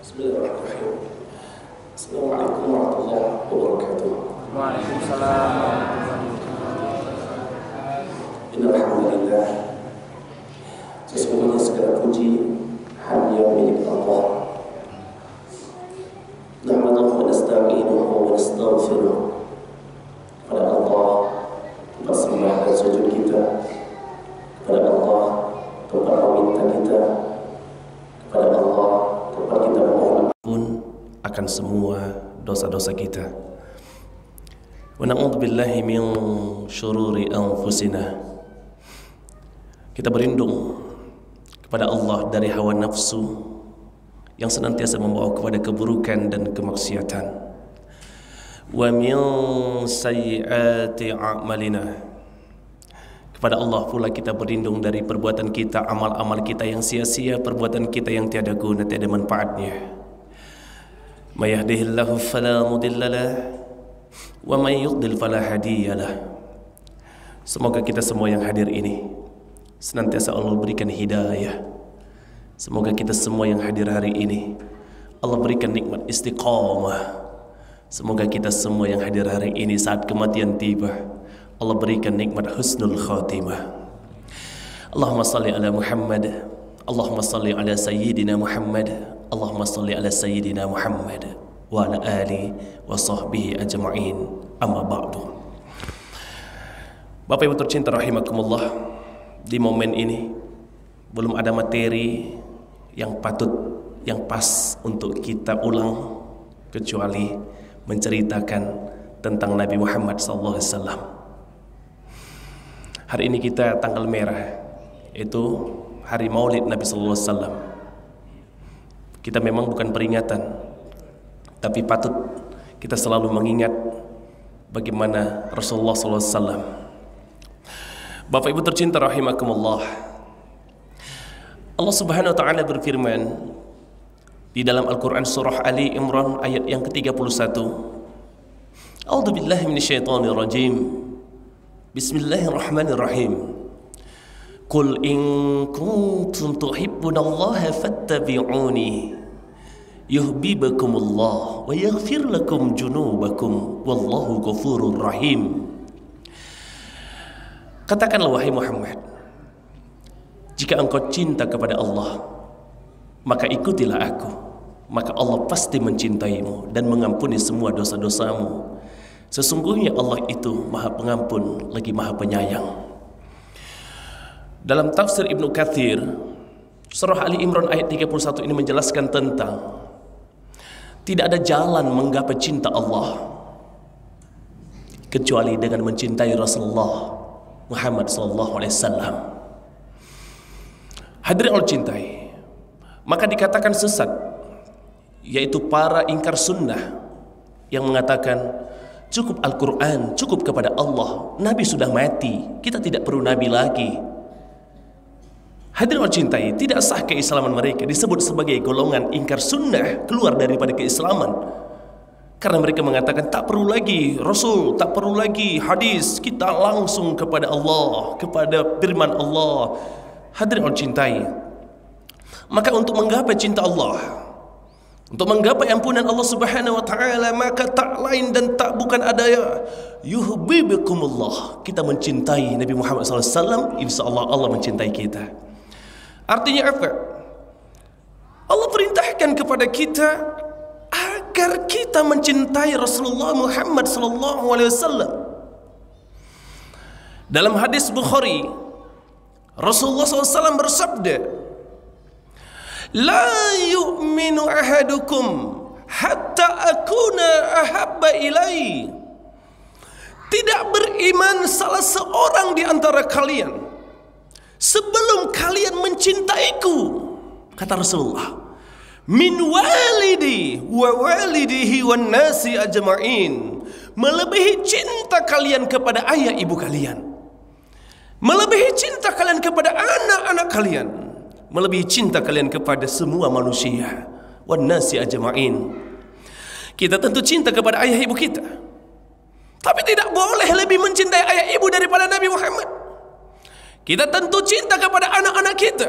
Bismillahirrahmanirrahim. Assalamualaikum warahmatullahi wabarakatuh. Waalaikumsalam warahmatullahi wabarakatuh. Innal hamdalillah. Sesungguhnya segala puji hanya milik Allah. Nahmaduhu wa nasta'inuhu wa nastaghfiruh. Kepada Allah tempat sembah dan sujud kita, kepada Allah tempat meminta kita, kepada Allah tempat kita memohon ampun akan semua dosa-dosa kita. Wa na'udzu billahi min syururi anfusina. Kita berlindung kepada Allah dari hawa nafsu yang senantiasa membawa kepada keburukan dan kemaksiatan. Wa min sayyiati a'malina. Kepada Allah pula kita berlindung dari perbuatan kita, amal-amal kita yang sia-sia, perbuatan kita yang tiada guna, tiada manfaatnya. May yahdihillahu fala mudhillalah wa may yudlil fala hadiyalah. Semoga kita semua yang hadir ini senantiasa Allah berikan hidayah. Semoga kita semua yang hadir hari ini Allah berikan nikmat istiqamah. Semoga kita semua yang hadir hari ini saat kematian tiba Allah berikan nikmat husnul khatimah. Allahumma salli ala Muhammad, Allahumma salli ala Sayyidina Muhammad, Allahumma salli ala Sayyidina Muhammad wa ala ali wa sahbihi ajma'in. Amma ba'du. Bapak Ibu tercinta rahimakumullah, di momen ini belum ada materi yang patut, yang pas untuk kita ulang kecuali menceritakan tentang Nabi Muhammad SAW. Hari ini kita tanggal merah, itu hari Maulid Nabi SAW. Kita memang bukan peringatan, tapi patut kita selalu mengingat bagaimana Rasulullah SAW. Bapak Ibu tercinta rahimakumullah, Allah Subhanahu wa taala berfirman di dalam Al-Qur'an surah Ali Imran ayat yang ke-31. A'udzu billahi minasyaitonir rajim. Bismillahirrahmanirrahim. Qul in kuntum tuhibbunallaha fattabi'uni yuhibbukumullah wa yaghfir lakum junubakum wallahu ghafurur rahim. Katakanlah wahai Muhammad, jika engkau cinta kepada Allah, maka ikutilah aku, maka Allah pasti mencintaimu dan mengampuni semua dosa-dosamu. Sesungguhnya Allah itu Maha Pengampun lagi Maha Penyayang. Dalam tafsir Ibnu Katsir, surah Ali Imran ayat 31 ini menjelaskan tentang tidak ada jalan menggapai cinta Allah kecuali dengan mencintai Rasulullah Muhammad SAW. Hadirin Allah cintai, maka dikatakan sesat, yaitu para ingkar sunnah yang mengatakan cukup Al-Quran, cukup kepada Allah, Nabi sudah mati, kita tidak perlu Nabi lagi. Hadirin Allah cintai, tidak sah keislaman mereka, disebut sebagai golongan ingkar sunnah, keluar daripada keislaman. Karena mereka mengatakan tak perlu lagi Rasul, tak perlu lagi hadis, kita langsung kepada Allah, kepada firman Allah. Hadirin Allah cintai, maka untuk menggapai cinta Allah, untuk menggapai ampunan Allah Subhanahu wa taala, maka tak lain dan tak bukan adanya yuhibbukumullah, kita mencintai Nabi Muhammad SAW, insyaallah Allah mencintai kita. Artinya apa? Allah perintahkan kepada kita agar kita mencintai Rasulullah Muhammad SAW. Dalam hadis Bukhari, Rasulullah SAW bersabda, la yu'minu ahadukum hatta akuna ahabba ilai. Tidak beriman salah seorang di antara kalian sebelum kalian mencintaiku, kata Rasulullah, min walidi wa walidihi wan nasi ajma'in, melebihi cinta kalian kepada ayah ibu kalian, melebihi cinta kalian kepada anak-anak kalian, melebihi cinta kalian kepada semua manusia, wan nasi ajma'in. Kita tentu cinta kepada ayah ibu kita, tapi tidak boleh lebih mencintai ayah ibu daripada Nabi Muhammad. Kita tentu cinta kepada anak-anak kita,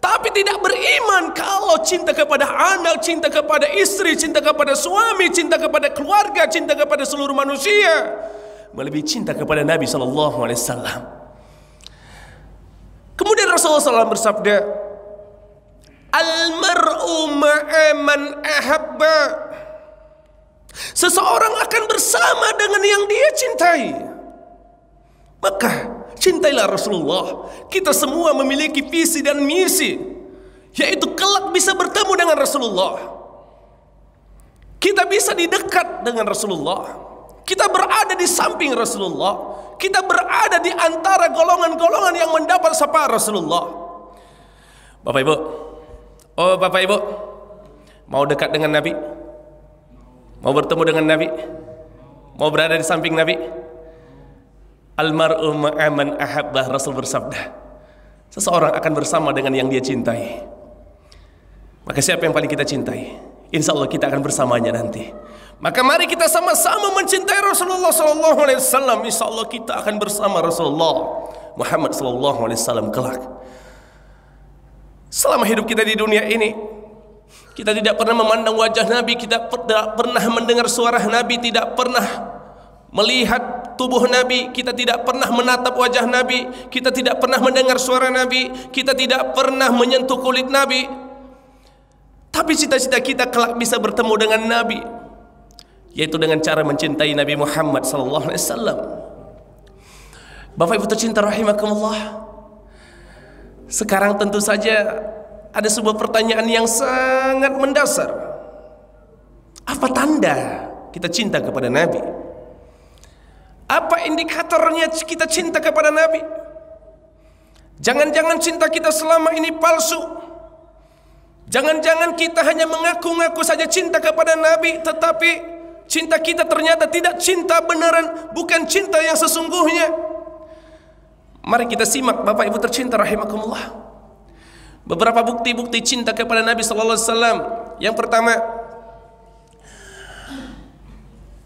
tapi tidak beriman kalau cinta kepada anak, cinta kepada istri, cinta kepada suami, cinta kepada keluarga, cinta kepada seluruh manusia melebihi cinta kepada Nabi SAW. Kemudian Rasulullah SAW bersabda, Al-mar'u ma'aman ahabba. Seseorang akan bersama dengan yang dia cintai. Maka cintailah Rasulullah. Kita semua memiliki visi dan misi, yaitu kelak bisa bertemu dengan Rasulullah. Kita bisa didekat dengan Rasulullah. Kita berada di samping Rasulullah. Kita berada di antara golongan-golongan yang mendapat sapaan Rasulullah. Bapak Ibu, Bapak Ibu, mau dekat dengan Nabi? Mau bertemu dengan Nabi? Mau berada di samping Nabi? Almar'u ma'aman ahabbah. Rasul bersabda, seseorang akan bersama dengan yang dia cintai. Maka siapa yang paling kita cintai? Insya Allah kita akan bersamanya nanti. Maka mari kita sama-sama mencintai Rasulullah SAW. Insya Allah kita akan bersama Rasulullah Muhammad SAW kelak. Selama hidup kita di dunia ini, kita tidak pernah memandang wajah Nabi, kita tidak pernah mendengar suara Nabi, tidak pernah melihat tubuh Nabi, kita tidak pernah menatap wajah Nabi, kita tidak pernah mendengar suara Nabi, kita tidak pernah menyentuh kulit Nabi. Tapi cita-cita kita kelak bisa bertemu dengan Nabi, yaitu dengan cara mencintai Nabi Muhammad SAW. Bapak Ibu tercinta rahimakumullah, sekarang tentu saja ada sebuah pertanyaan yang sangat mendasar. Apa tanda kita cinta kepada Nabi? Apa indikatornya kita cinta kepada Nabi? Jangan-jangan cinta kita selama ini palsu. Jangan-jangan kita hanya mengaku-ngaku saja cinta kepada Nabi, tetapi cinta kita ternyata tidak cinta beneran, bukan cinta yang sesungguhnya. Mari kita simak Bapak Ibu tercinta rahimakumullah, beberapa bukti-bukti cinta kepada Nabi sallallahu alaihi wasallam. Yang pertama,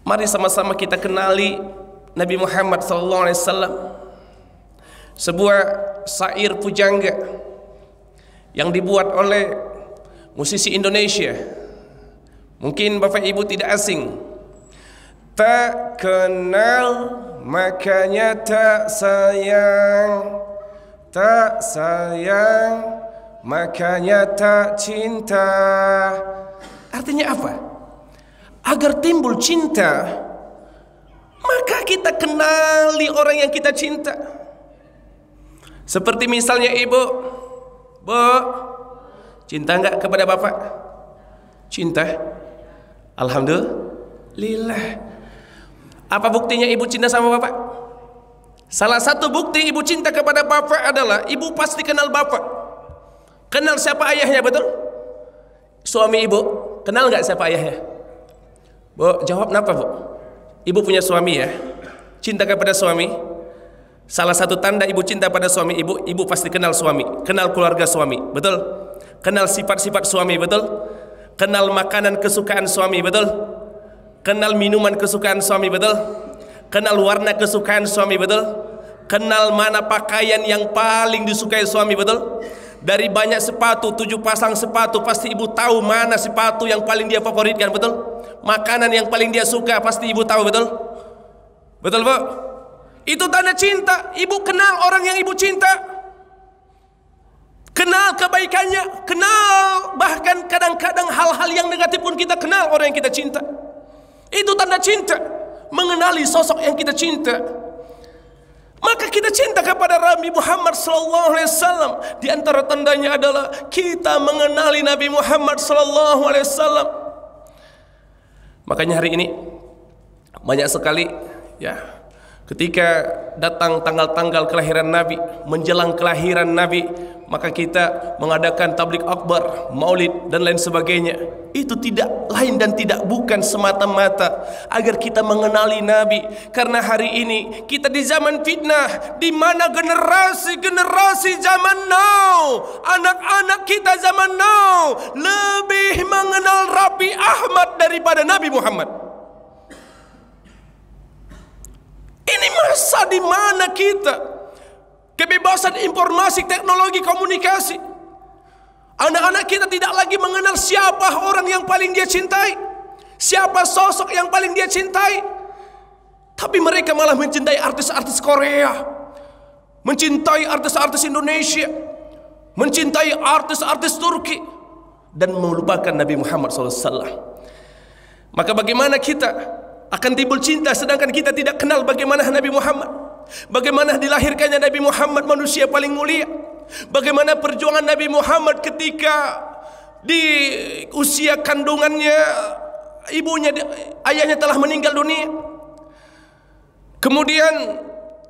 mari sama-sama kita kenali Nabi Muhammad sallallahu alaihi wasallam. Sebuah syair pujangga yang dibuat oleh musisi Indonesia. Mungkin Bapak Ibu tidak asing. Tak kenal makanya tak sayang, tak sayang makanya tak cinta. Artinya apa? Agar timbul cinta, maka kita kenali orang yang kita cinta. Seperti misalnya ibu, Bu, cinta enggak kepada bapak? Cinta? Alhamdulillah. Apa buktinya ibu cinta sama bapak? Salah satu bukti ibu cinta kepada bapak adalah ibu pasti kenal bapak. Kenal siapa ayahnya, betul? Suami ibu, kenal enggak siapa ayahnya? Bu, jawab kenapa, Bu? Ibu punya suami ya? Cinta kepada suami. Salah satu tanda ibu cinta pada suami ibu, ibu pasti kenal suami, kenal keluarga suami, betul? Kenal sifat-sifat suami, betul? Kenal makanan kesukaan suami, betul? Kenal minuman kesukaan suami, betul? Kenal warna kesukaan suami, betul? Kenal mana pakaian yang paling disukai suami, betul? Dari banyak sepatu, 7 pasang sepatu, pasti ibu tahu mana sepatu yang paling dia favoritkan, betul? Makanan yang paling dia suka, pasti ibu tahu, betul? Betul, Bu? Itu tanda cinta. Ibu kenal orang yang ibu cinta, kenal kebaikannya, kenal bahkan kadang-kadang hal-hal yang negatif pun kita kenal orang yang kita cinta. Itu tanda cinta, mengenali sosok yang kita cinta. Maka kita cinta kepada Nabi Muhammad SAW. Di antara tandanya adalah kita mengenali Nabi Muhammad SAW. Makanya hari ini banyak sekali ya, ketika datang tanggal-tanggal kelahiran Nabi, menjelang kelahiran Nabi, maka kita mengadakan tablik akbar, maulid dan lain sebagainya. Itu tidak lain dan tidak bukan semata-mata agar kita mengenali Nabi. Karena hari ini kita di zaman fitnah, di mana generasi zaman now, anak-anak kita zaman now lebih mengenal Raffi Ahmad daripada Nabi Muhammad. Ini masa di mana kita kebebasan informasi, teknologi, komunikasi, Anak-anak kita tidak lagi mengenal siapa orang yang paling dia cintai, siapa sosok yang paling dia cintai. Tapi mereka malah mencintai artis-artis Korea, mencintai artis-artis Indonesia, mencintai artis-artis Turki, dan melupakan Nabi Muhammad SAW. Maka bagaimana kita akan timbul cinta sedangkan kita tidak kenal bagaimana Nabi Muhammad, bagaimana dilahirkannya Nabi Muhammad, manusia paling mulia, bagaimana perjuangan Nabi Muhammad ketika di usia kandungannya ibunya, ayahnya telah meninggal dunia. Kemudian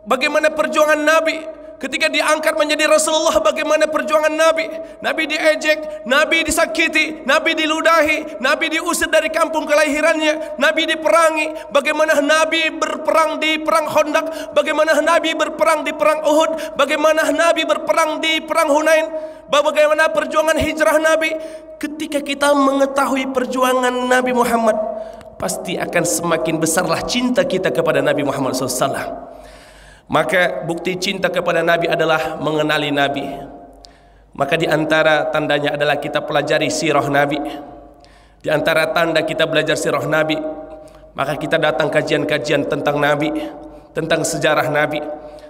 bagaimana perjuangan Nabi ketika diangkat menjadi Rasulullah, bagaimana perjuangan Nabi. Nabi diejek, Nabi disakiti, Nabi diludahi, Nabi diusir dari kampung kelahirannya, Nabi diperangi. Bagaimana Nabi berperang di perang Khandaq, bagaimana Nabi berperang di perang Uhud, bagaimana Nabi berperang di perang Hunain, bagaimana perjuangan hijrah Nabi. Ketika kita mengetahui perjuangan Nabi Muhammad, pasti akan semakin besarlah cinta kita kepada Nabi Muhammad SAW. Maka bukti cinta kepada Nabi adalah mengenali Nabi. Maka di antara tandanya adalah kita pelajari sirah Nabi. Di antara tanda kita belajar sirah Nabi, maka kita datang kajian-kajian tentang Nabi, tentang sejarah Nabi.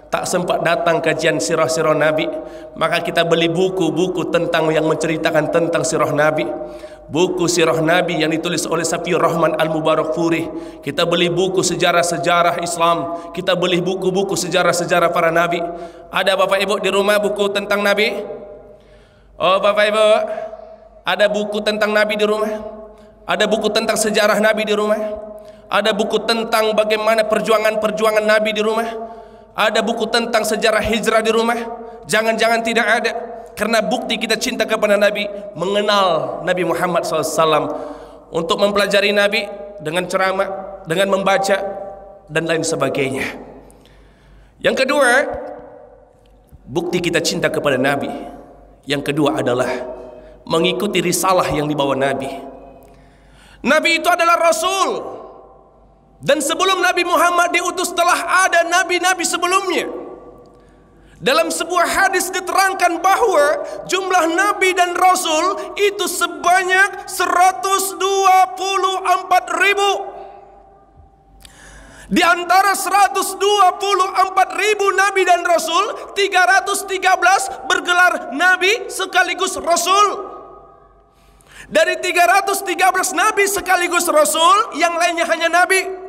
Tak sempat datang kajian sirah-sirah Nabi, maka kita beli buku-buku tentang yang menceritakan tentang sirah Nabi. Buku sirah Nabi yang ditulis oleh Safiur Rahman Al-Mubarakfuri. Kita beli buku sejarah-sejarah Islam. Kita beli buku-buku sejarah-sejarah para Nabi. Ada Bapak Ibu di rumah buku tentang Nabi? Oh Bapak Ibu, ada buku tentang Nabi di rumah? Ada buku tentang sejarah Nabi di rumah? Ada buku tentang bagaimana perjuangan-perjuangan Nabi di rumah? Ada buku tentang sejarah hijrah di rumah? Jangan-jangan tidak ada. Karena bukti kita cinta kepada Nabi, mengenal Nabi Muhammad SAW, untuk mempelajari Nabi dengan ceramah, dengan membaca, dan lain sebagainya. Yang kedua, bukti kita cinta kepada Nabi, yang kedua adalah mengikuti risalah yang dibawa Nabi. Nabi itu adalah Rasul, dan sebelum Nabi Muhammad diutus telah ada nabi-nabi sebelumnya. Dalam sebuah hadis diterangkan bahwa jumlah nabi dan rasul itu sebanyak 124.000. Di antara 124.000 nabi dan rasul, 313 bergelar nabi sekaligus rasul. Dari 313 nabi sekaligus rasul, yang lainnya hanya nabi.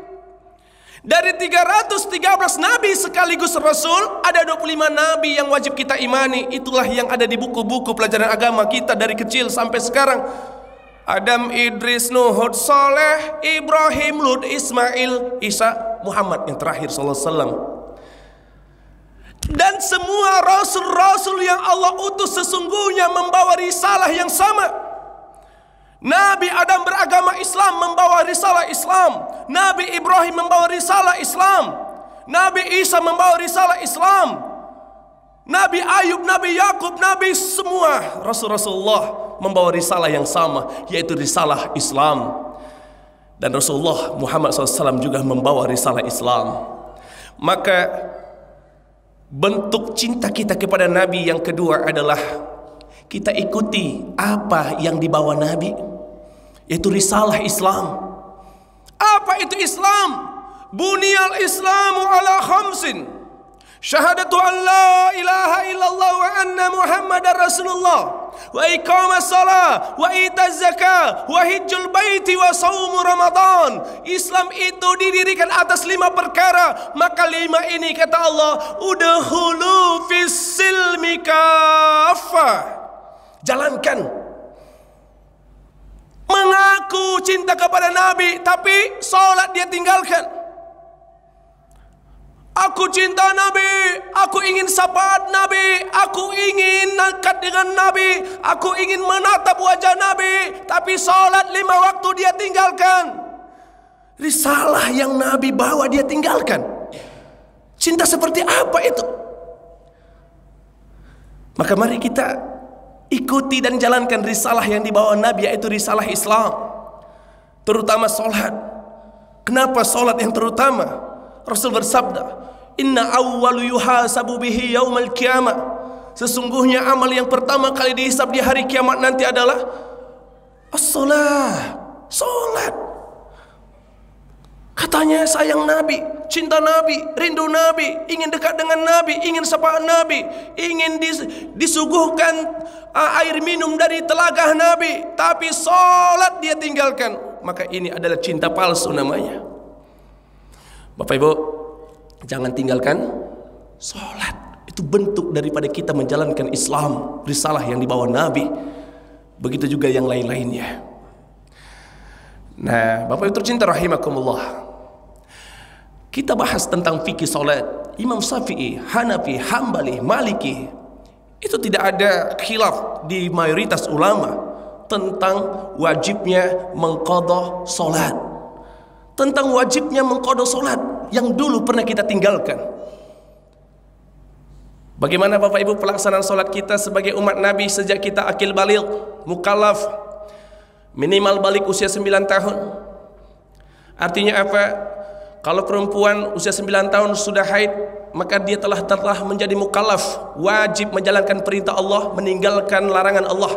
Dari 313 nabi sekaligus rasul, ada 25 nabi yang wajib kita imani. Itulah yang ada di buku-buku pelajaran agama kita dari kecil sampai sekarang. Adam, Idris, Nuh, Hud, Saleh, Ibrahim, Lut, Ismail, Isa, Muhammad yang terakhir sallallahu alaihi wasallam. Dan semua rasul-rasul yang Allah utus sesungguhnya membawa risalah yang sama. Nabi Adam beragama Islam, membawa risalah Islam. Nabi Ibrahim membawa risalah Islam. Nabi Isa membawa risalah Islam. Nabi Ayub, Nabi Yakub, Nabi semua Rasulullah membawa risalah yang sama, yaitu risalah Islam. Dan Rasulullah Muhammad SAW juga membawa risalah Islam. Maka bentuk cinta kita kepada Nabi yang kedua adalah kita ikuti apa yang dibawa Nabi, yaitu risalah Islam. Apa itu Islam? Buniyal Islamu ala khamsin. Syahadatu an la ilaha illallah wa anna Muhammadar Rasulullah, wa iqamas salah, wa itaz zakah, wa hijjul baiti, wa saumu Ramadan. Islam itu didirikan atas 5 perkara. Maka 5 ini kata Allah, udkhulu fis silmi kaffah. Jalankan. Mengaku cinta kepada Nabi, tapi salat dia tinggalkan. Aku cinta Nabi, aku ingin syafaat Nabi, aku ingin dekat dengan Nabi, aku ingin menatap wajah Nabi, tapi salat 5 waktu dia tinggalkan. Risalah yang Nabi bawa dia tinggalkan. Cinta seperti apa itu? Maka mari kita ikuti dan jalankan risalah yang dibawa Nabi, yaitu risalah Islam. Terutama solat. Kenapa solat yang terutama? Rasul bersabda, inna awwalu yuhasabu bihi yaumal qiyamah. sesungguhnya amal yang pertama kali dihisab di hari kiamat nanti adalah as-salat, salat. Katanya sayang Nabi, cinta Nabi, rindu Nabi, ingin dekat dengan Nabi, ingin sapa Nabi, ingin disuguhkan air minum dari telaga Nabi, tapi salat dia tinggalkan. Maka ini adalah cinta palsu namanya. Bapak Ibu, jangan tinggalkan salat. Itu bentuk daripada kita menjalankan Islam, risalah yang dibawa Nabi. Begitu juga yang lain-lainnya. Nah, Bapak Ibu tercinta rahimakumullah, kita bahas tentang fikih salat. Imam Syafi'i, Hanafi, Hambali, Maliki, itu tidak ada khilaf di mayoritas ulama tentang wajibnya mengqadha salat, tentang wajibnya mengqadha salat yang dulu pernah kita tinggalkan. Bagaimana Bapak Ibu pelaksanaan salat kita sebagai umat Nabi sejak kita akil baligh, mukallaf, minimal balik usia 9 tahun. Artinya apa? Kalau perempuan usia 9 tahun sudah haid, maka dia telah menjadi mukallaf, wajib menjalankan perintah Allah, meninggalkan larangan Allah.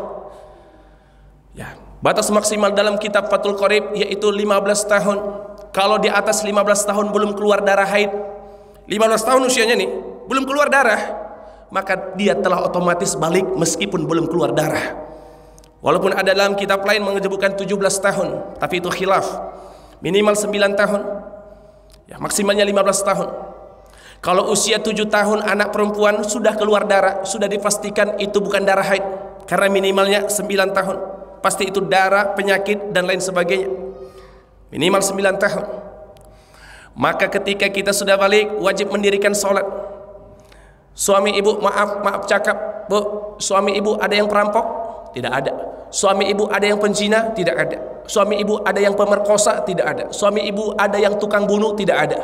Ya, batas maksimal dalam kitab Fathul Qorib yaitu 15 tahun. Kalau di atas 15 tahun belum keluar darah haid, 15 tahun usianya nih, belum keluar darah, maka dia telah otomatis balik meskipun belum keluar darah. Walaupun ada dalam kitab lain menyebutkan 17 tahun, tapi itu khilaf. Minimal 9 tahun. Ya, maksimalnya 15 tahun. Kalau usia 7 tahun anak perempuan sudah keluar darah, sudah dipastikan itu bukan darah haid, karena minimalnya 9 tahun. Pasti itu darah, penyakit dan lain sebagainya. Minimal 9 tahun. Maka ketika kita sudah balik, wajib mendirikan sholat. Suami ibu, maaf cakap, Bu, suami ibu ada yang perampok? Tidak ada. Suami ibu ada yang penzina? Tidak ada. Suami ibu ada yang pemerkosa? Tidak ada. Suami ibu ada yang tukang bunuh? Tidak ada.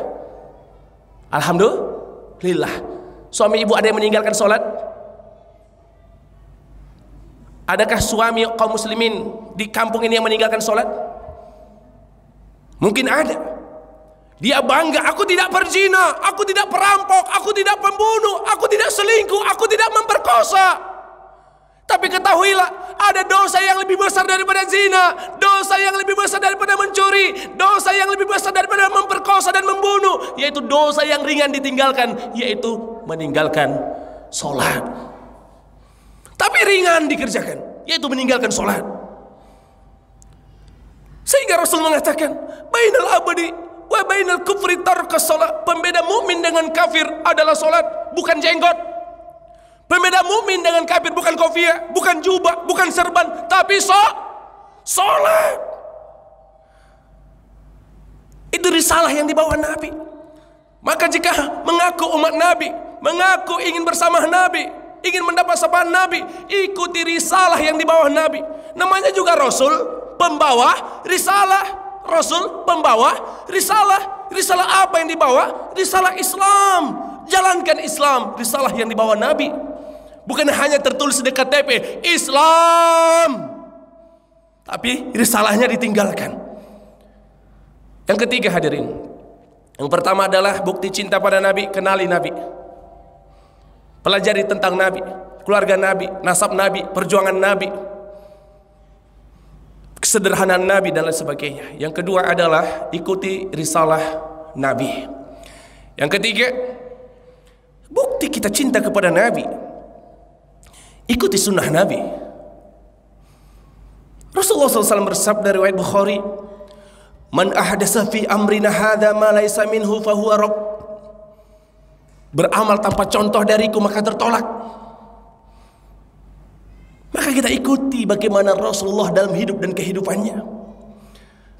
Alhamdulillah. Suami ibu ada yang meninggalkan sholat? Adakah suami kaum muslimin di kampung ini yang meninggalkan sholat? Mungkin ada. Dia bangga, aku tidak berzina, aku tidak perampok, aku tidak pembunuh, aku tidak selingkuh, aku tidak memperkosa. Tapi ketahuilah, ada dosa yang lebih besar daripada zina, dosa yang lebih besar daripada mencuri, dosa yang lebih besar daripada memperkosa dan membunuh, yaitu dosa yang ringan ditinggalkan, yaitu meninggalkan sholat. Tapi ringan dikerjakan, yaitu meninggalkan sholat. Sehingga Rasul mengatakan, bainal abadi wa bainal kufri tarkas sholat. Pembeda mukmin dengan kafir adalah sholat, bukan jenggot. Pembeda mukmin dengan kafir bukan kopiah, bukan jubah, bukan serban, tapi sholat. Itu risalah yang dibawa Nabi. Maka jika mengaku umat Nabi, mengaku ingin bersama Nabi, ingin mendapat sapaan Nabi, ikuti risalah yang dibawa Nabi. Namanya juga Rasul, pembawa risalah. Rasul, pembawa risalah. Risalah apa yang dibawa? Risalah Islam. Jalankan Islam, risalah yang dibawa Nabi. Bukan hanya tertulis di KTP Islam, tapi risalahnya ditinggalkan. Yang ketiga hadirin, yang pertama adalah bukti cinta pada Nabi, kenali Nabi, pelajari tentang Nabi, keluarga Nabi, nasab Nabi, perjuangan Nabi, kesederhanaan Nabi dan lain sebagainya. Yang kedua adalah ikuti risalah Nabi. Yang ketiga, bukti kita cinta kepada Nabi, ikuti sunnah Nabi. Rasulullah SAW bersabda riwayat Bukhari, man ahdasa fi amrina hadha ma laysa minhu fahuwa rabb. Beramal tanpa contoh dariku maka tertolak. Maka kita ikuti bagaimana Rasulullah dalam hidup dan kehidupannya,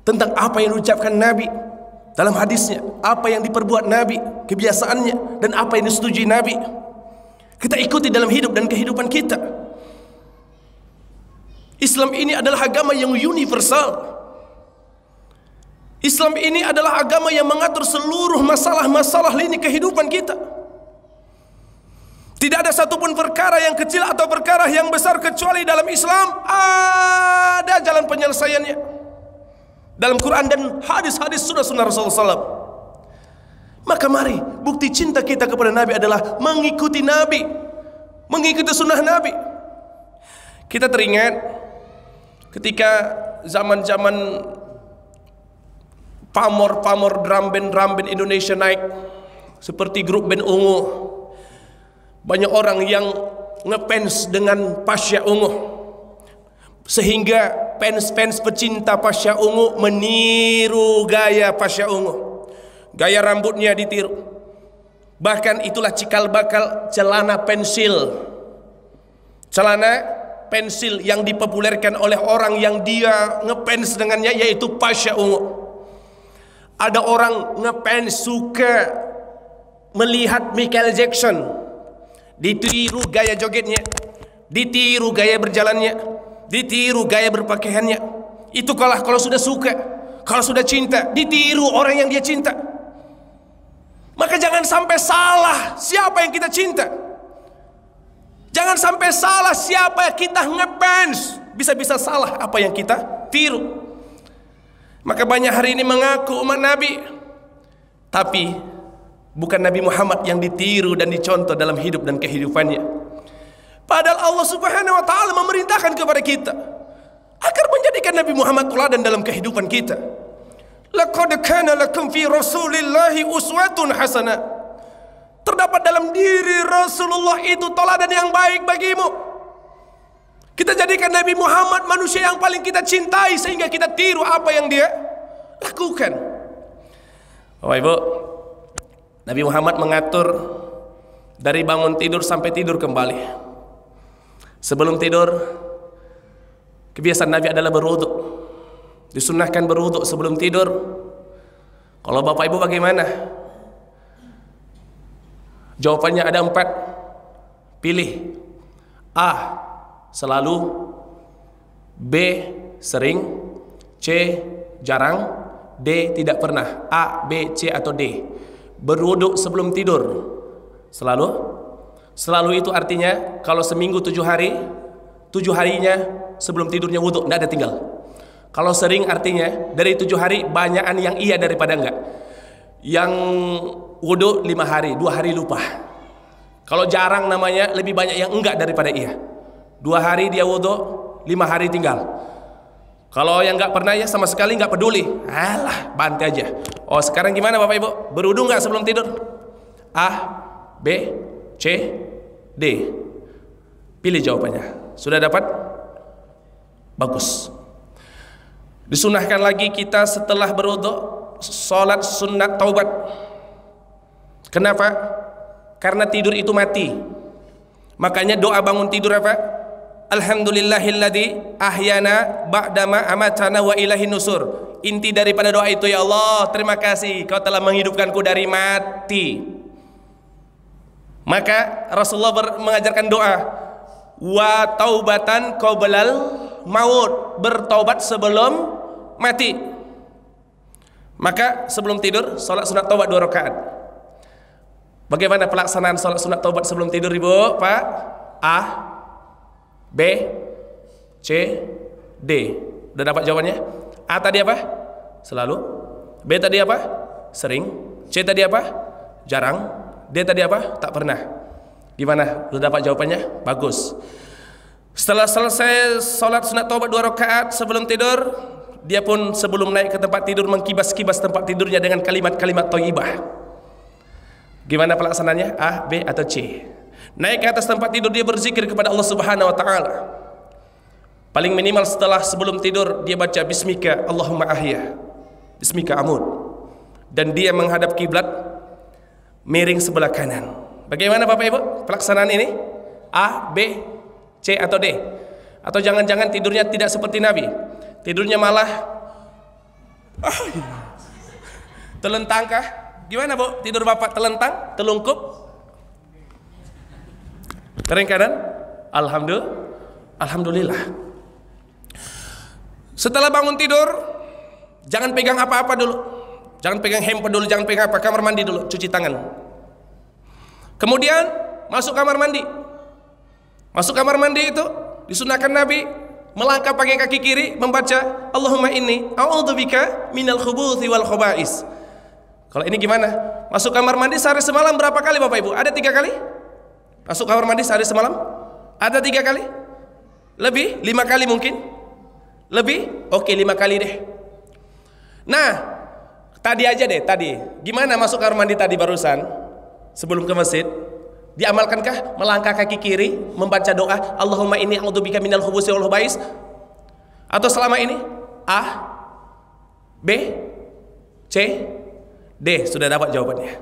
tentang apa yang diucapkan Nabi dalam hadisnya, apa yang diperbuat Nabi, kebiasaannya, dan apa yang disetujui Nabi. Kita ikuti dalam hidup dan kehidupan kita. Islam ini adalah agama yang universal. Islam ini adalah agama yang mengatur seluruh masalah-masalah lini kehidupan kita. Tidak ada satupun perkara yang kecil atau perkara yang besar kecuali dalam Islam ada jalan penyelesaiannya. Dalam Quran dan hadis-hadis sunnah Rasulullah SAW. Maka mari, bukti cinta kita kepada Nabi adalah mengikuti Nabi, mengikuti sunnah Nabi. Kita teringat ketika zaman-zaman pamor drum band Indonesia naik, seperti grup band Ungu. Banyak orang yang ngefans dengan Pasha Ungu, sehingga fans pecinta Pasha Ungu meniru gaya Pasha Ungu. Gaya rambutnya ditiru. Bahkan itulah cikal bakal celana pensil. Celana pensil yang dipopulerkan oleh orang yang dia ngefans dengannya, yaitu Pasha Ungu. Ada orang ngefans suka melihat Michael Jackson, ditiru gaya jogetnya, ditiru gaya berjalannya, ditiru gaya berpakaiannya. Itu kalau sudah suka, kalau sudah cinta, ditiru orang yang dia cinta. Maka jangan sampai salah siapa yang kita cinta. Jangan sampai salah siapa yang kita ngefans. Bisa-bisa salah apa yang kita tiru. Maka banyak hari ini mengaku umat Nabi, tapi bukan Nabi Muhammad yang ditiru dan dicontoh dalam hidup dan kehidupannya. Padahal Allah Subhanahu wa taala memerintahkan kepada kita agar menjadikan Nabi Muhammad teladan dalam kehidupan kita. Laqad kana lakum fi Rasulillahi uswatun hasanah. Terdapat dalam diri Rasulullah itu teladan yang baik bagimu. Kita jadikan Nabi Muhammad manusia yang paling kita cintai, sehingga kita tiru apa yang dia lakukan. Bapak Ibu, Nabi Muhammad mengatur dari bangun tidur sampai tidur kembali. Sebelum tidur, kebiasaan Nabi adalah berwudu. Disunnahkan berwudu sebelum tidur. Kalau Bapak Ibu bagaimana? Jawabannya ada 4. Pilih. A, selalu. B, sering. C, jarang. D, tidak pernah. A, B, C atau D. Berwudu sebelum tidur. Selalu. Selalu itu artinya kalau seminggu 7 hari, 7 harinya sebelum tidurnya wudu, tidak ada tinggal. Kalau sering artinya dari 7 hari banyakan yang iya daripada enggak. Yang wudu 5 hari, 2 hari lupa. Kalau jarang namanya lebih banyak yang enggak daripada iya. 2 hari dia wudu, 5 hari tinggal. Kalau yang enggak pernah ya sama sekali enggak peduli. Alah, bantai aja. Oh, sekarang gimana Bapak Ibu? Berwudu enggak sebelum tidur? A, B, C, D. Pilih jawabannya. Sudah dapat? Bagus. Disunahkan lagi kita setelah berwudu salat sunat taubat. Kenapa? Karena tidur itu mati. Makanya doa bangun tidur apa? Alhamdulillahilladzi ahyana ba'dama amatana wa ilaihin nusur. Inti daripada doa itu, ya Allah, terima kasih Kau telah menghidupkanku dari mati. Maka Rasulullah mengajarkan doa wa taubatan qoblal maut, bertaubat sebelum mati. Maka sebelum tidur salat sunat taubat 2 rakaat. Bagaimana pelaksanaan salat sunat taubat sebelum tidur Ibu, Pak? A, B, C, D. Udah dapat jawabannya? A tadi apa? Selalu. B tadi apa? Sering. C tadi apa? Jarang. D tadi apa? Tak pernah. Gimana? Udah dapat jawabannya? Bagus. Setelah selesai salat sunat taubat 2 rakaat sebelum tidur, dia pun sebelum naik ke tempat tidur mengkibas-kibas tempat tidurnya dengan kalimat-kalimat thayyibah. Gimana pelaksananya? A, B atau C? Naik ke atas tempat tidur dia berzikir kepada Allah Subhanahu wa taala. Paling minimal setelah sebelum tidur dia baca bismika Allahumma ahya, bismika amud. Dan dia menghadap kiblat miring sebelah kanan. Bagaimana Bapak Ibu pelaksanaan ini? A, B, C atau D? Atau jangan-jangan tidurnya tidak seperti Nabi? Tidurnya malah telentangkah? Gimana Bu? Tidur Bapak telentang, telungkup, kering kanan? Alhamdulillah. Setelah bangun tidur, jangan pegang apa-apa dulu. Jangan pegang handphone dulu, jangan pegang apa, kamar mandi dulu, cuci tangan. Kemudian masuk kamar mandi. Masuk kamar mandi itu disunahkan Nabi melangkah pakai kaki kiri membaca Allahumma inni a'udzubika minal khubuthi wal khobais. Kalau ini gimana? Masuk kamar mandi sehari semalam berapa kali Bapak Ibu? Ada 3 kali? Masuk kamar mandi sehari semalam? Ada 3 kali? Lebih? 5 kali mungkin? Lebih? Oke, 5 kali deh. Nah, tadi aja deh, tadi. Gimana masuk kamar mandi tadi barusan? Sebelum ke masjid? Diamalkankah melangkah kaki kiri, membaca doa Allahumma inni a'udzubika minal khubuthi wal khaba'is? Atau selama ini A, B, C, D sudah dapat jawabannya.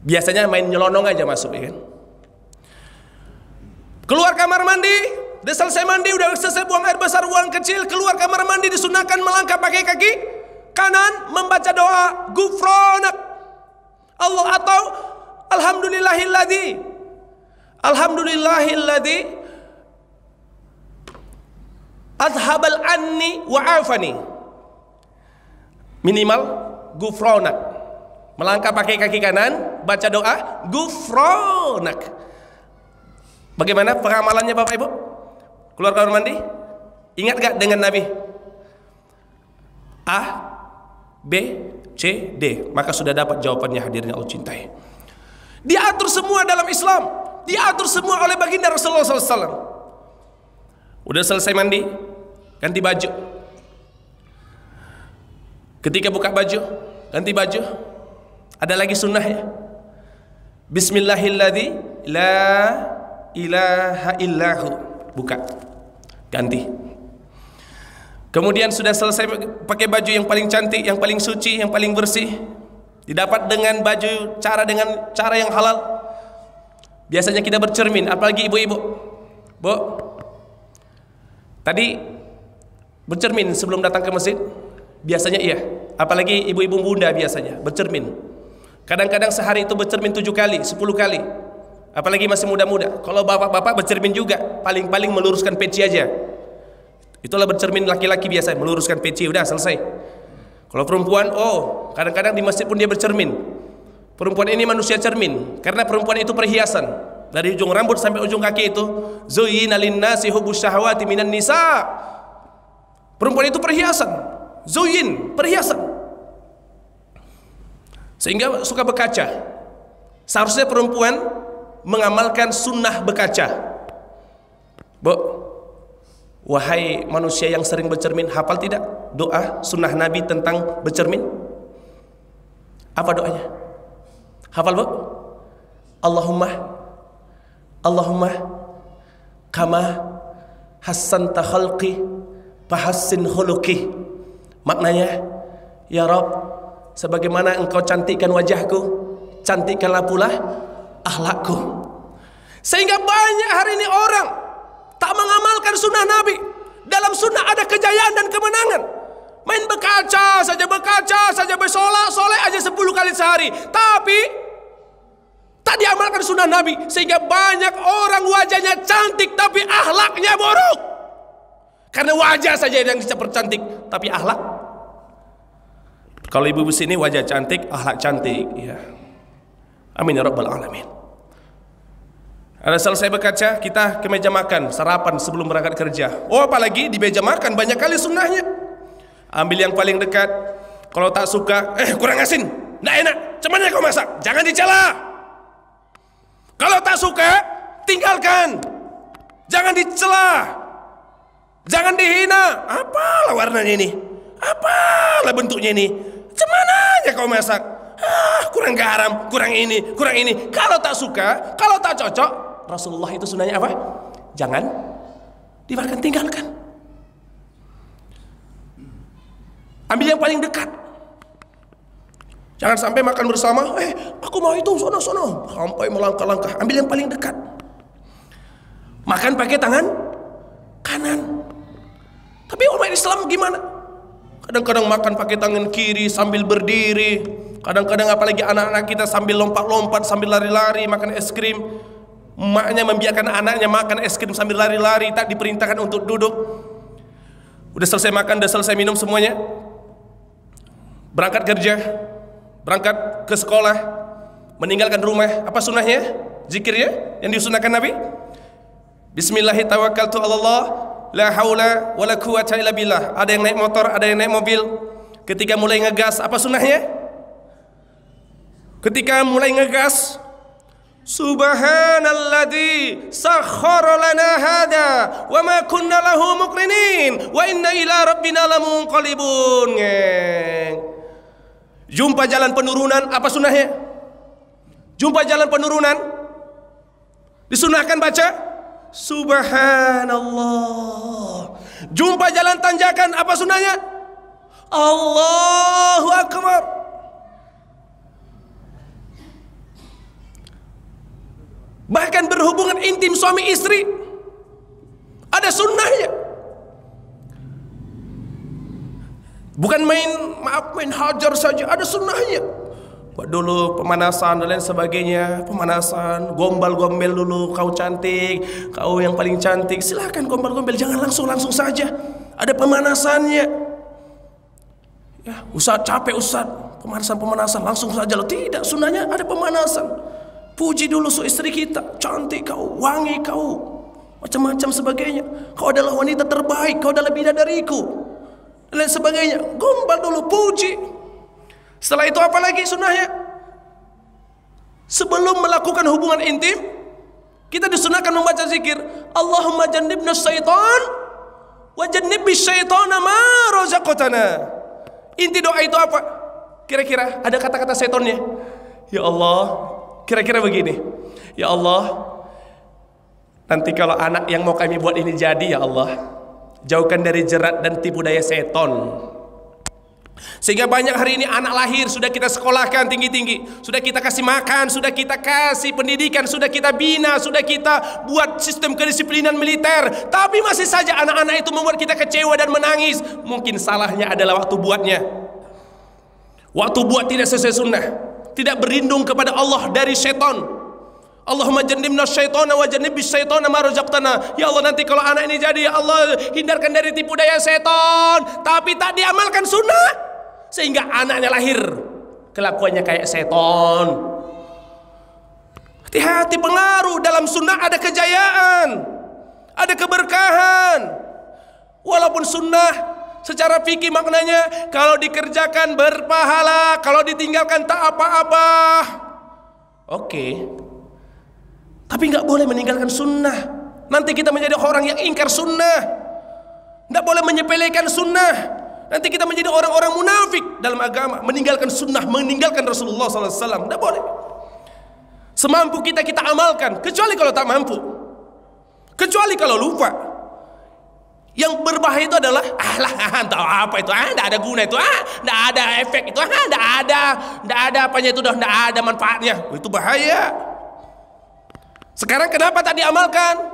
Biasanya main nyelonong aja masuk, ya kan? Keluar kamar mandi, udah selesai mandi, udah selesai buang air besar, buang kecil, keluar kamar mandi disunahkan melangkah pakai kaki kanan, membaca doa Ghufranak Allah atau Alhamdulillahilladzi adhabal anni wa afani. Minimal Ghufranak. Melangkah pakai kaki kanan, baca doa Ghufranak. Bagaimana pengamalannya Bapak Ibu? Keluar kamar mandi, ingat gak dengan Nabi? A, B, C, D. Maka sudah dapat jawabannya, hadirnya Allah cintai. Diatur semua dalam Islam, diatur semua oleh baginda Rasulullah SAW. Udah selesai mandi, ganti baju. Ketika buka baju, ganti baju. Ada lagi sunnahnya. Bismillahilladzi la ilaha illahu. Buka, ganti. Kemudian sudah selesai pakai baju yang paling cantik, yang paling suci, yang paling bersih. Didapat dengan baju dengan cara yang halal. Biasanya kita bercermin, apalagi ibu-ibu. Bu, tadi bercermin sebelum datang ke masjid? Biasanya iya. Apalagi ibu-ibu bunda biasanya bercermin. Kadang-kadang sehari itu bercermin 7 kali, 10 kali. Apalagi masih muda-muda. Kalau bapak-bapak bercermin juga, paling-paling meluruskan peci aja. Itulah bercermin laki-laki biasa, meluruskan peci, udah selesai. Kalau perempuan, kadang-kadang di masjid pun dia bercermin. Perempuan ini manusia cermin, karena perempuan itu perhiasan. Dari ujung rambut sampai ujung kaki itu, zuyyina linnasi hubbus syahawati minan nisa. Perempuan itu perhiasan. Zuyyin, perhiasan. Sehingga suka berkaca. Seharusnya perempuan mengamalkan sunnah berkaca. Bu, wahai manusia yang sering bercermin, hafal tidak doa sunnah Nabi tentang bercermin? Apa doanya? Hafal bu? Allahumma kama hassanta khalqi fahassin khuluqi. Maknanya, ya Rabb, sebagaimana engkau cantikkan wajahku, cantikkanlah pula akhlakku. Sehingga banyak hari ini orang tak mengamalkan sunnah Nabi. Dalam sunnah ada kejayaan dan kemenangan. Main berkaca saja, bersolek aja 10 kali sehari, tapi tak diamalkan sunnah Nabi. Sehingga banyak orang wajahnya cantik tapi akhlaknya buruk. Karena wajah saja yang dicap cantik, tapi akhlak. Kalau ibu-ibu sini wajah cantik, akhlak cantik, ya. Amin ya rabbal alamin. Ada selesai berkaca, kita ke meja makan, sarapan sebelum berangkat kerja. Apalagi di meja makan banyak kali sunnahnya. Ambil yang paling dekat. Kalau tak suka, kurang asin, nggak enak, cuman kau masak, jangan dicela. Kalau tak suka, tinggalkan, jangan dicela, jangan dihina. Apalah warnanya ini, apalah bentuknya ini. Cumananya kau masak, kurang garam, kurang ini. Kalau tak suka, kalau tak cocok, Rasulullah itu sunnahnya apa? Jangan dimakan, tinggalkan. Ambil yang paling dekat. Jangan sampai makan bersama, aku mau itu, sono. Sampai melangkah-langkah. Ambil yang paling dekat. Makan pakai tangan kanan. Tapi umat Islam gimana? Kadang-kadang makan pakai tangan kiri sambil berdiri. Kadang-kadang apalagi anak-anak kita sambil lompat-lompat, sambil lari-lari makan es krim. Emaknya membiarkan anaknya makan es krim sambil lari-lari, tak diperintahkan untuk duduk. Udah selesai makan, udah selesai minum semuanya, berangkat kerja, berangkat ke sekolah, meninggalkan rumah. Apa sunnahnya? Zikirnya yang disunahkan Nabi? Bismillahirrahmanirrahim, la haula wala quwwata illa billah. Ada yang naik motor, ada yang naik mobil. Ketika mulai ngegas, apa sunnahnya? Ketika mulai ngegas, Subhanalladzi sakhkhara lana hada wa ma kunna lahu muqrinin wa inna ila rabbina lamunqalibun. Jumpa jalan penurunan, apa sunnahnya? Jumpa jalan penurunan, disunahkan baca Subhanallah. Jumpa jalan tanjakan, apa sunnahnya? Allahu Akbar. Bahkan berhubungan intim suami istri, ada sunnahnya. Bukan main hajar saja, ada sunnahnya. Buat dulu pemanasan dan lain sebagainya. Pemanasan, gombal-gombel dulu. Kau cantik, kau yang paling cantik, silahkan gombal-gombel, jangan langsung saja. Ada pemanasannya. Ya, Ustaz capek Ustaz, pemanasan langsung saja loh. Tidak, sunnahnya ada pemanasan. Puji dulu istri kita, cantik kau, wangi kau, macam-macam sebagainya. Kau adalah wanita terbaik, kau adalah bidadariku, dan lain sebagainya. Gombal dulu, puji. Setelah itu apa lagi sunnahnya? Sebelum melakukan hubungan intim, kita disunahkan membaca zikir. Allahumma jannibna syaitan wa jannibis syaitana ma razaqtana. Inti doa itu apa? Kira-kira ada kata-kata setonnya. Ya Allah, kira-kira begini. Ya Allah, nanti kalau anak yang mau kami buat ini jadi, ya Allah, jauhkan dari jerat dan tipu daya seton. Sehingga banyak hari ini anak lahir sudah kita sekolahkan tinggi-tinggi, sudah kita kasih makan, sudah kita kasih pendidikan, sudah kita bina, sudah kita buat sistem kedisiplinan militer, tapi masih saja anak-anak itu membuat kita kecewa dan menangis. Mungkin salahnya adalah waktu buatnya. Waktu buat tidak sesuai sunnah, tidak berlindung kepada Allah dari setan. Allahumma jannibna syaitana wa jannibis syaitana ma razaqtana. Ya Allah, nanti kalau anak ini jadi, ya Allah, hindarkan dari tipu daya setan. Tapi tak diamalkan sunnah, sehingga anaknya lahir kelakuannya kayak setan. Hati-hati, pengaruh. Dalam sunnah ada kejayaan, ada keberkahan. Walaupun sunnah secara fikih maknanya kalau dikerjakan berpahala, kalau ditinggalkan tak apa-apa. Oke. Tapi nggak boleh meninggalkan sunnah. Nanti kita menjadi orang yang ingkar sunnah. Nggak boleh menyepelekan sunnah. Nanti kita menjadi orang-orang munafik dalam agama, meninggalkan sunnah, meninggalkan Rasulullah SAW. Nggak boleh. Semampu kita amalkan, kecuali kalau tak mampu, kecuali kalau lupa. Yang berbahaya itu adalah tahu apa itu, nggak ada guna itu, nggak ada efek itu, nggak ada apanya itu, nggak ada manfaatnya. Itu bahaya. Sekarang kenapa tak diamalkan?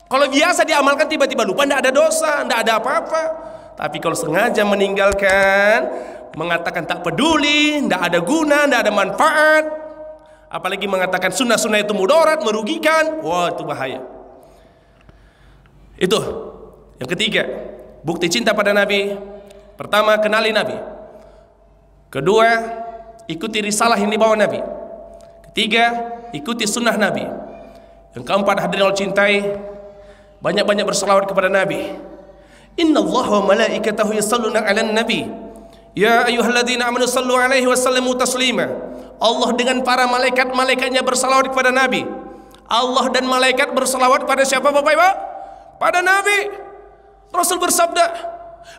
Kalau biasa diamalkan tiba-tiba lupa, tidak ada dosa, tidak ada apa-apa. Tapi kalau sengaja meninggalkan, mengatakan tak peduli, tidak ada guna, tidak ada manfaat, apalagi mengatakan sunnah-sunnah itu mudarat, merugikan, wah itu bahaya. Itu yang ketiga, bukti cinta pada Nabi. Pertama, kenali Nabi. Kedua, ikuti risalah yang dibawa Nabi. Ketiga, ikuti sunnah Nabi. Yang keempat, hadirin Allah cintai, banyak-banyak berselawat kepada Nabi. Inna Allah wa malaikatahu yusalluna 'alan nabi. Ya ayyuhalladzina amanu sallu 'alaihi wa sallimu taslima. Allah dengan para malaikat-malaikatnya berselawat kepada Nabi. Allah dan malaikat berselawat pada siapa Bapak Ibu? Pada Nabi. Rasul bersabda,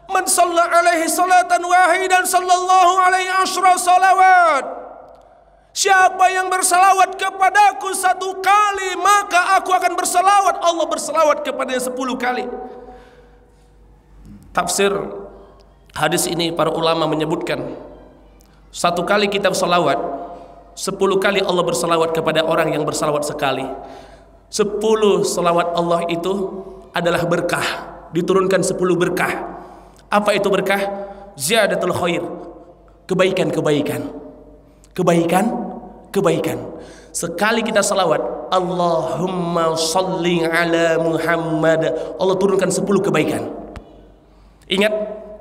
"Man shalla 'alaihi salatan wahidan sallallahu 'alaihi asyra salawat." Siapa yang bersalawat kepadaku 1 kali, maka aku akan bersalawat. Allah bersalawat kepadanya 10 kali. Tafsir hadis ini para ulama menyebutkan, 1 kali kita bersalawat, 10 kali Allah bersalawat kepada orang yang bersalawat sekali. 10 salawat Allah itu adalah berkah, diturunkan 10 berkah. Apa itu berkah? Ziyadatul khair, kebaikan-kebaikan. Kebaikan. Sekali kita salawat, Allahumma sholli ala Muhammad, Allah turunkan 10 kebaikan. Ingat,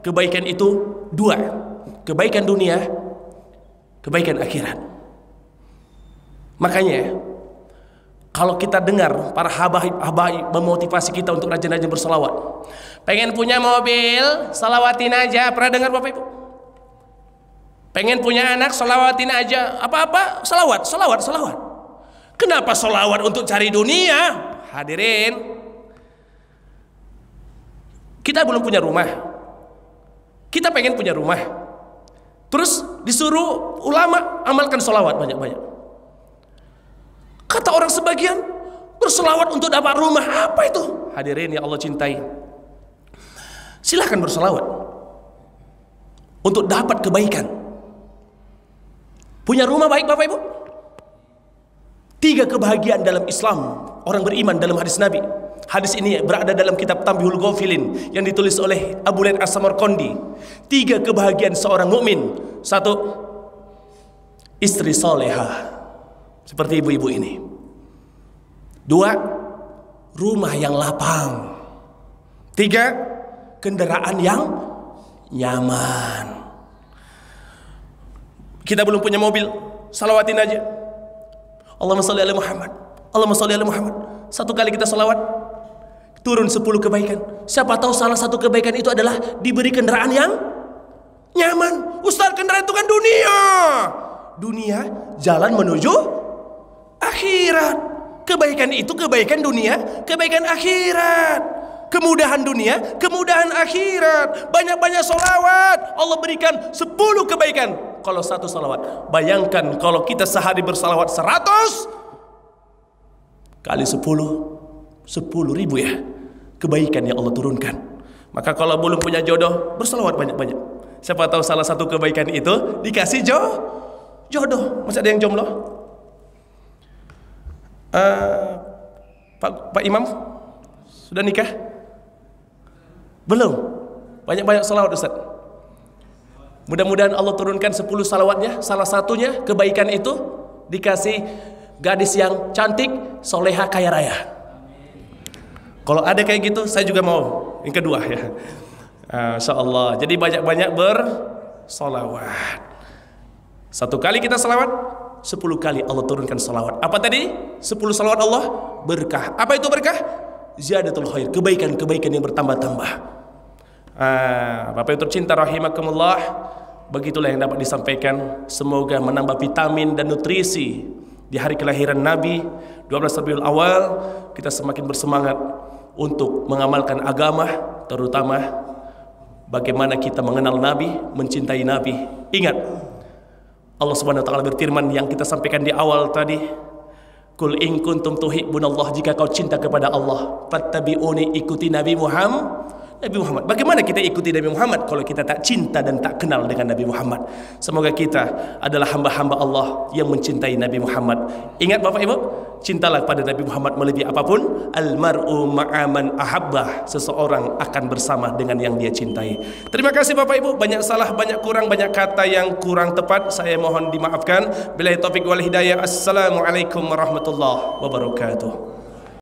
kebaikan itu 2, kebaikan dunia, kebaikan akhirat. Makanya kalau kita dengar para habaib memotivasi kita untuk rajin-rajin bersalawat. Pengen punya mobil, salawatin aja. Pernah dengar Bapak Ibu? Pengen punya anak, salawatin aja. Apa-apa, salawat. Kenapa solawat untuk cari dunia? Hadirin, kita belum punya rumah, kita pengen punya rumah, terus disuruh ulama amalkan solawat banyak-banyak. Kata orang sebagian, bersolawat untuk dapat rumah, apa itu? Hadirin yang Allah cintai, silahkan bersolawat untuk dapat kebaikan. Punya rumah baik Bapak Ibu. 3 kebahagiaan dalam Islam orang beriman dalam hadis Nabi. Hadis ini berada dalam kitab Tambihul Ghafilin yang ditulis oleh Abu Lain As-Samarqandi. 3 kebahagiaan seorang mukmin. 1, istri solehah seperti ibu-ibu ini. 2, rumah yang lapang. 3, kendaraan yang nyaman. Kita belum punya mobil, salawatin aja. Allahumma sholli ala Muhammad, Allahumma sholli ala Muhammad. 1 kali kita salawat, turun 10 kebaikan. Siapa tahu salah satu kebaikan itu adalah diberi kendaraan yang nyaman. Ustaz, kendaraan itu kan dunia. Dunia jalan menuju akhirat. Kebaikan itu kebaikan dunia, kebaikan akhirat. Kemudahan dunia, kemudahan akhirat. Banyak-banyak salawat, Allah berikan 10 kebaikan kalau 1 salawat. Bayangkan kalau kita sehari bersalawat 100 kali 10 ribu ya, kebaikan yang Allah turunkan. Maka kalau belum punya jodoh, bersalawat banyak-banyak. Siapa tahu salah satu kebaikan itu dikasih jodoh. Masih ada yang jomblo? Pak Imam sudah nikah? Belum? Banyak-banyak salawat Ustaz. Mudah-mudahan Allah turunkan 10 salawatnya. Salah satunya kebaikan itu dikasih gadis yang cantik, soleha, kaya raya. Kalau ada kayak gitu, saya juga mau. Yang kedua ya, Insya Allah. Jadi banyak-banyak bersolawat. 1 kali kita salawat, 10 kali Allah turunkan salawat. Apa tadi? 10 salawat Allah berkah. Apa itu berkah? Ziyadatul khair, kebaikan-kebaikan yang bertambah-tambah. Bapak Ibu tercinta rahimakumullah, begitulah yang dapat disampaikan. Semoga menambah vitamin dan nutrisi di hari kelahiran Nabi 12 Rabiul Awal. Kita semakin bersemangat untuk mengamalkan agama, terutama bagaimana kita mengenal Nabi, mencintai Nabi. Ingat, Allah Subhanahu wa taala berfirman yang kita sampaikan di awal tadi, Kul in kuntum tuhibbunallah, jika kau cinta kepada Allah, fattabi'uni, ikuti Nabi Muhammad. Bagaimana kita ikuti Nabi Muhammad kalau kita tak cinta dan tak kenal dengan Nabi Muhammad? Semoga kita adalah hamba-hamba Allah yang mencintai Nabi Muhammad. Ingat Bapak Ibu, cintalah pada Nabi Muhammad melebihi apapun. Almar'u ma'aman ahabbah, seseorang akan bersama dengan yang dia cintai. Terima kasih Bapak Ibu, banyak salah, banyak kurang, banyak kata yang kurang tepat, saya mohon dimaafkan. Billahi taufik wal hidayah. Assalamualaikum warahmatullahi wabarakatuh.